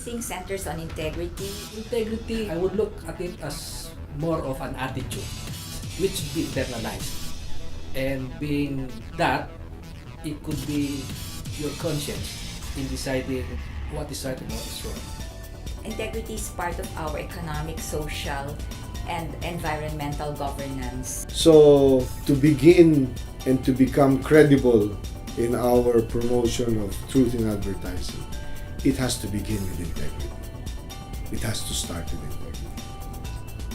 everything centers on integrity. Integrity, I would look at it as more of an attitude, which should be internalized. And being that, it could be your conscience in deciding what is right and what is wrong. Integrity is part of our economic, social, and environmental governance. So, to begin and to become credible in our promotion of truth in advertising, it has to begin with integrity. It has to start with integrity.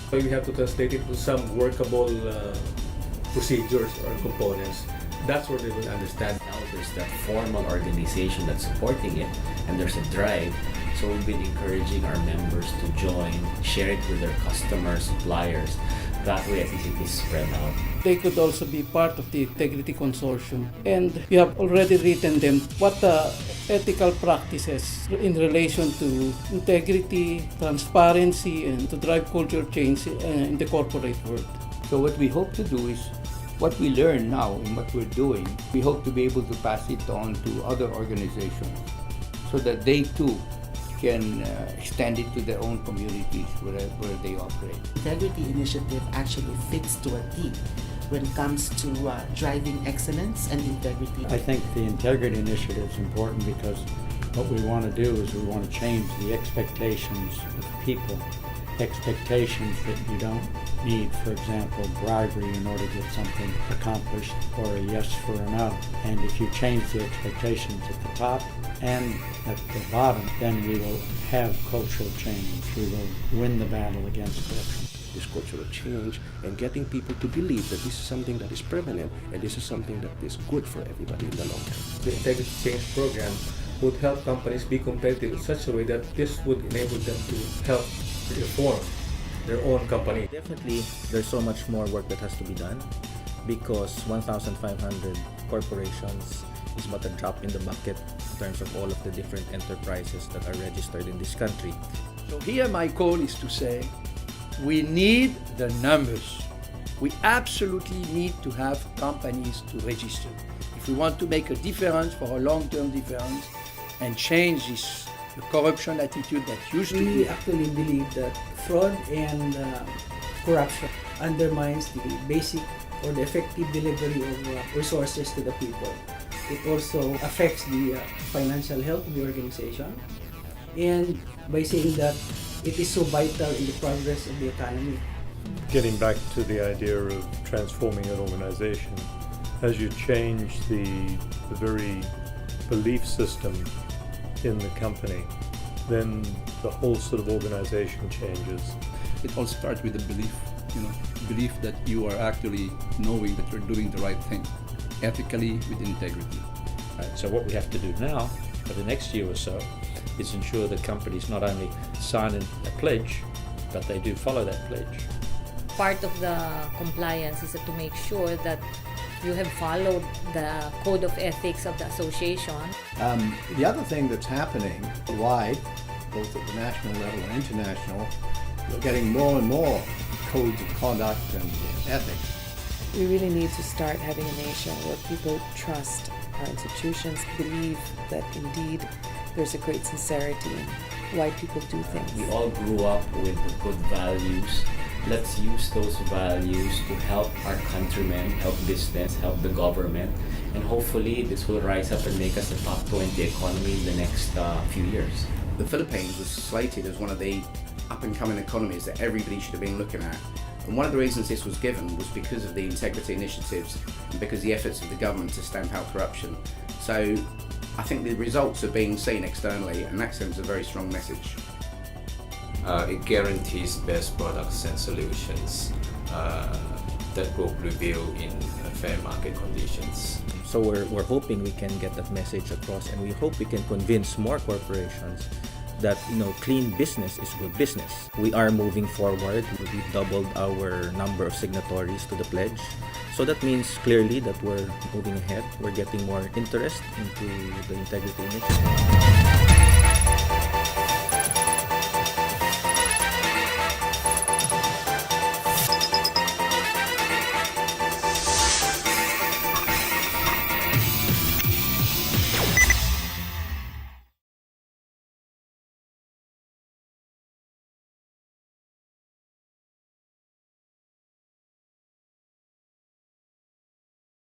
So we have to translate it to some workable procedures or components. That's where they will understand. Now there's that formal organization that's supporting it, and there's a drive. So we've been encouraging our members to join, share it with their customers, suppliers. That way, at least it is spread out. They could also be part of the Integrity Consortium. And we have already written them what the ethical practices in relation to integrity, transparency, and to drive culture change in the corporate world. So what we hope to do is what we learn now in what we're doing, we hope to be able to pass it on to other organizations so that they too can extend it to their own communities where they operate. Integrity Initiative actually fits to a T when it comes to driving excellence and integrity. I think the Integrity Initiative is important because what we want to do is we want to change the expectations of people. Expectations that you don't need, for example, bribery in order to get something accomplished, or a yes for a no. And if you change the expectations at the top and at the bottom, then we will have cultural change. We will win the battle against corruption. This cultural change and getting people to believe that this is something that is permanent and this is something that is good for everybody in the long term. The Integrity Change Program would help companies be competitive in such a way that this would enable them to help reform their own company. Definitely, there's so much more work that has to be done because 1,500 corporations is but a drop in the bucket in terms of all of the different enterprises that are registered in this country. So here my call is to say, we need the numbers. We absolutely need to have companies to register. If we want to make a difference for a long-term difference and change this the corruption attitude that used to be. We actually believe that fraud and corruption undermines the basic or the effective delivery of resources to the people. It also affects the financial health of the organization, and by saying that it is so vital in the progress of the economy. Getting back to the idea of transforming an organization, as you change the very belief system in the company, then the whole sort of organization changes. It all starts with the belief, belief that you are actually knowing that you're doing the right thing, ethically, with integrity. Right, so what we have to do now, for the next year or so, is ensure that companies not only sign a pledge, but they do follow that pledge. Part of the compliance is to make sure that you have followed the code of ethics of the association. The other thing that's happening wide, both at the national level and international, we're getting more and more codes of conduct and ethics. We really need to start having a nation where people trust our institutions, believe that indeed there's a great sincerity in why people do things. We all grew up with good values. Let's use those values to help our countrymen, help business, help the government, and hopefully this will rise up and make us a top 20 economy in the next few years. The Philippines was slated as one of the up-and-coming economies that everybody should have been looking at. And one of the reasons this was given was because of the integrity initiatives and because of the efforts of the government to stamp out corruption. So I think the results are being seen externally, and that sends a very strong message. It guarantees best products and solutions that will prevail in fair market conditions. So we're hoping we can get that message across, and we hope we can convince more corporations that clean business is good business. We are moving forward. We doubled our number of signatories to the pledge. So that means clearly that we're moving ahead. We're getting more interest into the Integrity Initiative.